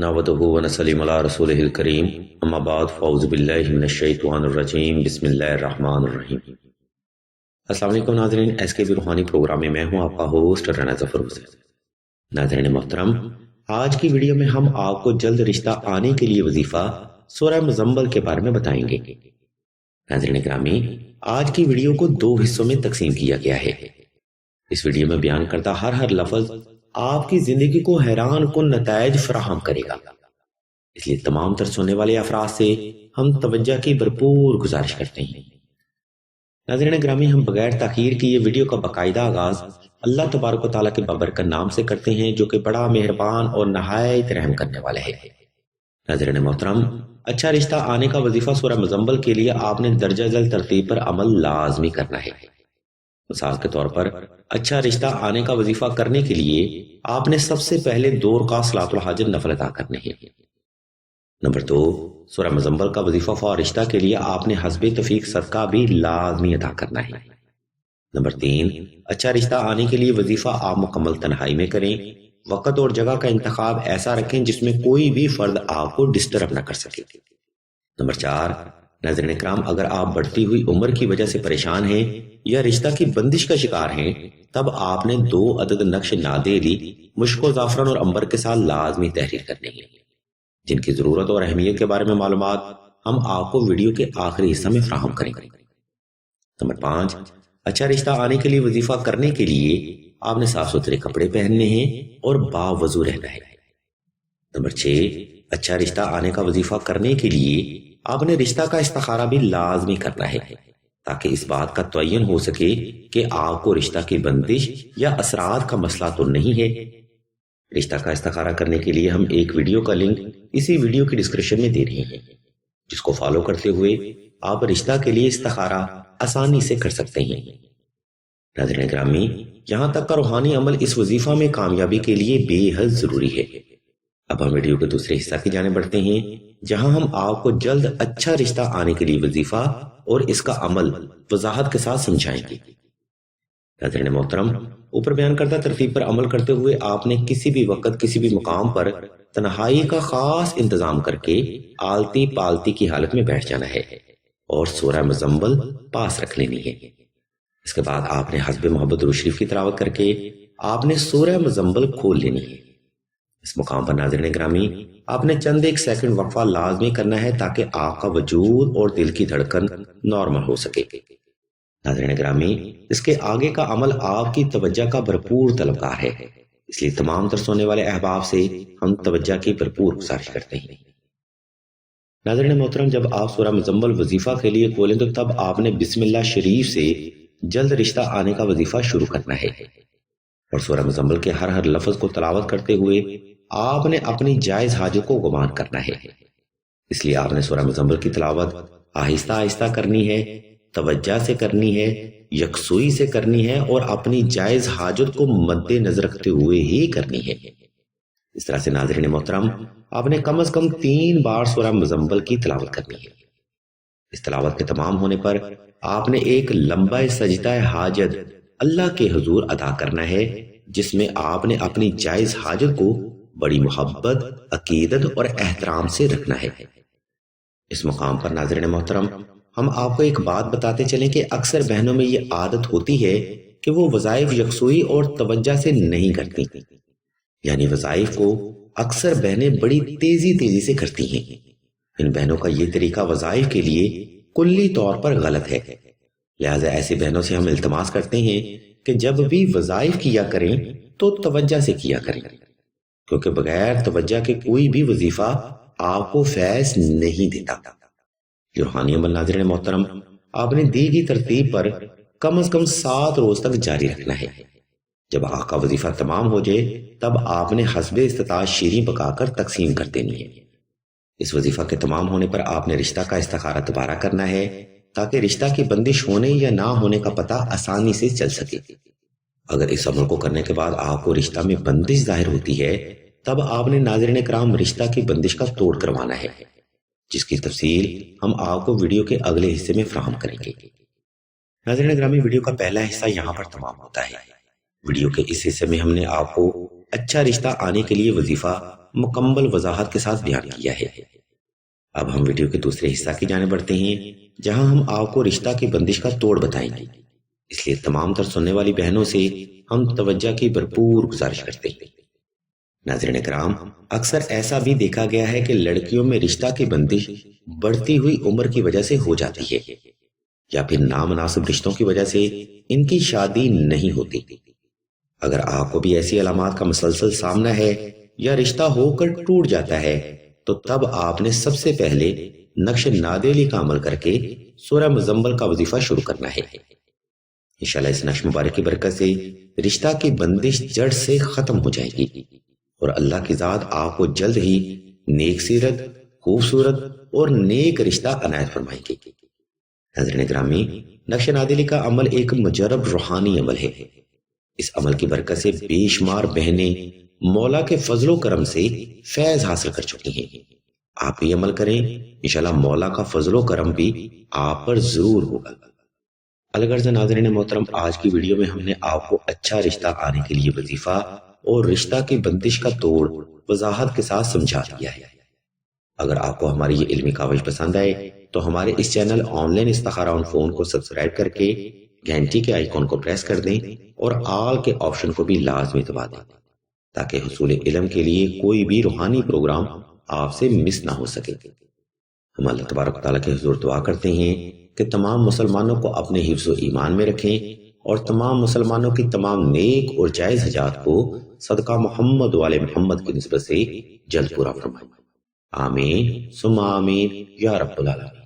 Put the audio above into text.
نحمدہ ونصلی علی رسولہ الکریم اما بعد فاعوذ باللہ من الشیطان الرجیم بسم اللہ الرحمن الرحیم۔ السلام علیکم ناظرین، ایس کے بی روحانی پروگرام میں میں ہوں آپ کا ہوسٹ رانا ظفر حسین۔ ناظرین محترم، آج کی ویڈیو میں ہم آپ کو جلد رشتہ آنے کے لیے وظیفہ سورہ مزمل کے بارے میں بتائیں گے۔ ناظرین گرامی، آج کی ویڈیو کو 2 حصوں میں تقسیم کیا گیا ہے۔ اس ویڈیو میں بیان کردہ ہر لفظ آپ کی زندگی کو حیران کن نتائج فراہم کرے گا، اس لیے تمام تر سننے والے افراد سے ہم توجہ کی بھرپور گزارش کرتے ہیں۔ ناظرین گرامی، ہم بغیر تاخیر کی یہ ویڈیو کا باقاعدہ آغاز اللہ تبارک و تعالیٰ کے بابرکت نام سے کرتے ہیں، جو کہ بڑا مہربان اور نہایت رحم کرنے والا ہے۔ ناظرین محترم، اچھا رشتہ آنے کا وظیفہ سورہ مزمل کے لیے آپ نے درجہ ذیل ترتیب پر عمل لازمی کرنا ہے۔ مثال کے طور پر اچھا رشتہ آنے کا وظیفہ کرنے کے لیے آپ نے سب سے پہلے 2 رکعت صلاۃ الحاجت نفل ادا کرنے ہیں۔ نمبر 2، سورہ مزمل کا وظیفہ فور رشتہ کے لیے آپ نے حسب توفیق صدقہ بھی لازمی ادا کرنا ہے۔ نمبر 3، اچھا رشتہ آنے کے لیے وظیفہ آپ مکمل تنہائی میں کریں، وقت اور جگہ کا انتخاب ایسا رکھیں جس میں کوئی بھی فرد آپ کو ڈسٹرب نہ کر سکے۔ نمبر 4، ناظرین کرام، اگر آپ بڑھتی ہوئی عمر کی وجہ سے پریشان ہیں یا رشتہ کی بندش کا شکار ہیں، تب آپ نے 2 عدد نقش نادیلی مشک و زعفران اور عنبر کے ساتھ لازمی تحریر کرنے ہیں، جن کی ضرورت اور اہمیت کے بارے میں معلومات ہم آپ کو ویڈیو کے آخری حصہ میں فراہم کریں گے۔ نمبر 5، اچھا رشتہ آنے کے لیے وظیفہ کرنے کے لیے آپ نے صاف ستھرے کپڑے پہننے ہیں اور باوضو رہنا ہے۔ نمبر 6، اچھا رشتہ آنے کا وظیفہ کرنے کے لیے آپ نے رشتہ کا استخارہ بھی لازمی کرنا ہے، تاکہ اس بات کا تعین ہو سکے کہ آپ کو رشتہ کی بندش یا اثرات کا مسئلہ تو نہیں ہے۔ رشتہ کا استخارہ کرنے کے لیے ہم ایک ویڈیو کا لنک اسی ویڈیو کی ڈسکرپشن میں دے رہے ہیں، جس کو فالو کرتے ہوئے آپ رشتہ کے لیے استخارہ آسانی سے کر سکتے ہیں۔ ناظرین گرامی، یہاں تک کا روحانی عمل اس وظیفہ میں کامیابی کے لیے بے حد ضروری ہے۔ اب ہم ویڈیو کے دوسرے حصہ کی جانب بڑھتے ہیں، جہاں ہم آپ کو جلد اچھا رشتہ آنے کے لیے وظیفہ اور اس کا عمل وضاحت کے ساتھ سمجھائیں گے۔ ناظرین محترم، اوپر بیان کردہ ترتیب پر عمل کرتے ہوئے آپ نے کسی بھی وقت کسی بھی مقام پر تنہائی کا خاص انتظام کر کے آلتی پالتی کی حالت میں بیٹھ جانا ہے اور سورہ مزمل پاس رکھ لینی ہے۔ اس کے بعد آپ نے حسب محبت درود شریف کی تلاوت کر کے آپ نے سورہ مزمل کھول لینی ہے۔ اس مقام پر ناظرین گرامی، آپ نے چند ایک سیکنڈ وقفہ لازمی کرنا ہے تاکہ آپ کا وجود اور دل کی دھڑکن نارمل ہو سکے۔ ناظرین گرامی، اس کے آگے کا عمل آپ کی توجہ کا بھرپور طلبگار ہے، اس لیے تمام تر سننے والے احباب سے ہم توجہ کی بھرپور گزارش کرتے ہیں۔ ناظرین محترم، جب آپ سورہ مزمل وظیفہ کے لیے کھولیں تو تب آپ نے بسم اللہ شریف سے جلد رشتہ آنے کا وظیفہ شروع کرنا ہے، اور سورہ مزمل کے ہر لفظ کو تلاوت کرتے ہوئے آپ نے اپنی جائز حاجت کو گمان کرنا ہے۔ اس لیے آپ نے سورہ مزمل کی تلاوت آہستہ آہستہ کرنی ہے، توجہ سے کرنی ہے، یکسوئی سے کرنی ہے اور اپنی جائز حاجت کو مد نظر رکھتے ہوئے ہی کرنی ہے۔ اس طرح سے ناظرین محترم، آپ نے کم از کم 3 بار سورہ مزمل کی تلاوت کرنی ہے۔ اس تلاوت کے تمام ہونے پر آپ نے ایک لمبا سجدہ حاجت اللہ کے حضور ادا کرنا ہے، جس میں آپ نے اپنی جائز حاجت کو بڑی محبت، عقیدت اور احترام سے رکھنا ہے۔ اس مقام پر ناظرین محترم، ہم آپ کو ایک بات بتاتے چلیں کہ اکثر بہنوں میں یہ عادت ہوتی ہے کہ وہ وظائف یکسوئی اور توجہ سے نہیں کرتی، یعنی وظائف کو اکثر بہنیں بڑی تیزی سے کرتی ہیں۔ ان بہنوں کا یہ طریقہ وظائف کے لیے کلی طور پر غلط ہے، لہٰذا ایسی بہنوں سے ہم التماس کرتے ہیں کہ جب بھی وظائف کیا کریں تو توجہ سے کیا کریں، کیونکہ بغیر توجہ کے کوئی بھی وظیفہ آپ کو فیض نہیں دیتا۔ یہ روحانی عمل ناظرین محترم آپ نے دی گئی ترتیب پر کم از کم 7 روز تک جاری رکھنا ہے۔ جب آپ کا وظیفہ تمام ہو جائے تب آپ نے حسب استطاعت شیریں پکا کر تقسیم کر دینی ہے۔ اس وظیفہ کے تمام ہونے پر آپ نے رشتہ کا استخارہ دوبارہ کرنا ہے، تاکہ رشتہ کی بندش ہونے یا نہ ہونے کا پتہ آسانی سے چل سکے۔ اگر اس عمل کو کرنے کے بعد آپ کو رشتہ میں بندش ظاہر ہوتی ہے، تب آپ نے ناظرین کرام رشتہ کی بندش کا توڑ کروانا ہے، جس کی تفصیل ہم آپ کو ویڈیو کے اگلے حصے میں فراہم کریں گے۔ ناظرین گرامی، ویڈیو کا پہلا حصہ یہاں پر تمام ہوتا ہے۔ ویڈیو کے اس حصے میں ہم نے آپ کو اچھا رشتہ آنے کے لیے وظیفہ مکمل وضاحت کے ساتھ بیان کیا ہے۔ اب ہم ویڈیو کے دوسرے حصہ کی جانب بڑھتے ہیں، جہاں ہم آپ کو رشتہ کی بندش کا توڑ بتائیں گے، اس لیے تمام تر سننے والی بہنوں سے ہم توجہ کی بھرپور گزارش کرتے ہیں۔ ناظرین کرام، اکثر ایسا بھی دیکھا گیا ہے کہ لڑکیوں میں رشتہ کی بندش بڑھتی ہوئی عمر کی وجہ سے ہو جاتی ہے، یا پھر نامناسب رشتوں کی وجہ سے ان کی شادی نہیں ہوتی۔ اگر آپ کو بھی ایسی علامات کا مسلسل سامنا ہے یا رشتہ ہو کر ٹوٹ جاتا ہے، تو تب آپ نے سب سے پہلے نقش نادیلی کا عمل کر کے سورہ مزمل کا وظیفہ شروع کرنا ہے۔ انشاءاللہ اس نقش مبارک کی برکت سے رشتہ کی بندش جڑ سے ختم ہو جائے گی، اور اللہ کی ذات آپ کو جلد ہی نیک سیرت، خوبصورت اور نیک رشتہ عنایت فرمائے گی۔ ناظرین گرامی، نقش نادیلی کا عمل ایک مجرب روحانی عمل ہے۔ اس عمل کی برکت سے بے شمار بہنیں مولا کے فضل و کرم سے فیض حاصل کر چکی ہیں۔ آپ بھی عمل کریں، انشاءاللہ مولا کا فضل و کرم بھی آپ پر ضرور ہوگا۔ الغرض ناظرین محترم، آج کی ویڈیو میں ہم نے آپ کو اچھا رشتہ آنے کے لیے وظیفہ اور رشتہ کی بندش کا توڑ وضاحت کے ساتھ سمجھا دیا ہے۔ اگر آپ کو ہماری یہ علمی کاوش پسند آئے تو ہمارے اس چینل آن لائن استخارہ آن فون کو سبسکرائب کر کے گھنٹی کے آئیکن کو پریس کر دیں اور آل کے آپشن کو بھی لازمی دبا دیں، تاکہ حصول علم کے لیے کوئی بھی روحانی پروگرام آپ سے مس نہ ہو سکے۔ ہم اللہ تبارک تعالیٰ کے حضور دعا کرتے ہیں کہ تمام مسلمانوں کو اپنے حفظ و ایمان میں رکھیں اور تمام مسلمانوں کی تمام نیک اور جائز حاجات کو صدقہ محمد والے محمد کی نسبت سے جلد پورا فرمائے۔ آمین ثم آمین یا رب العالمین۔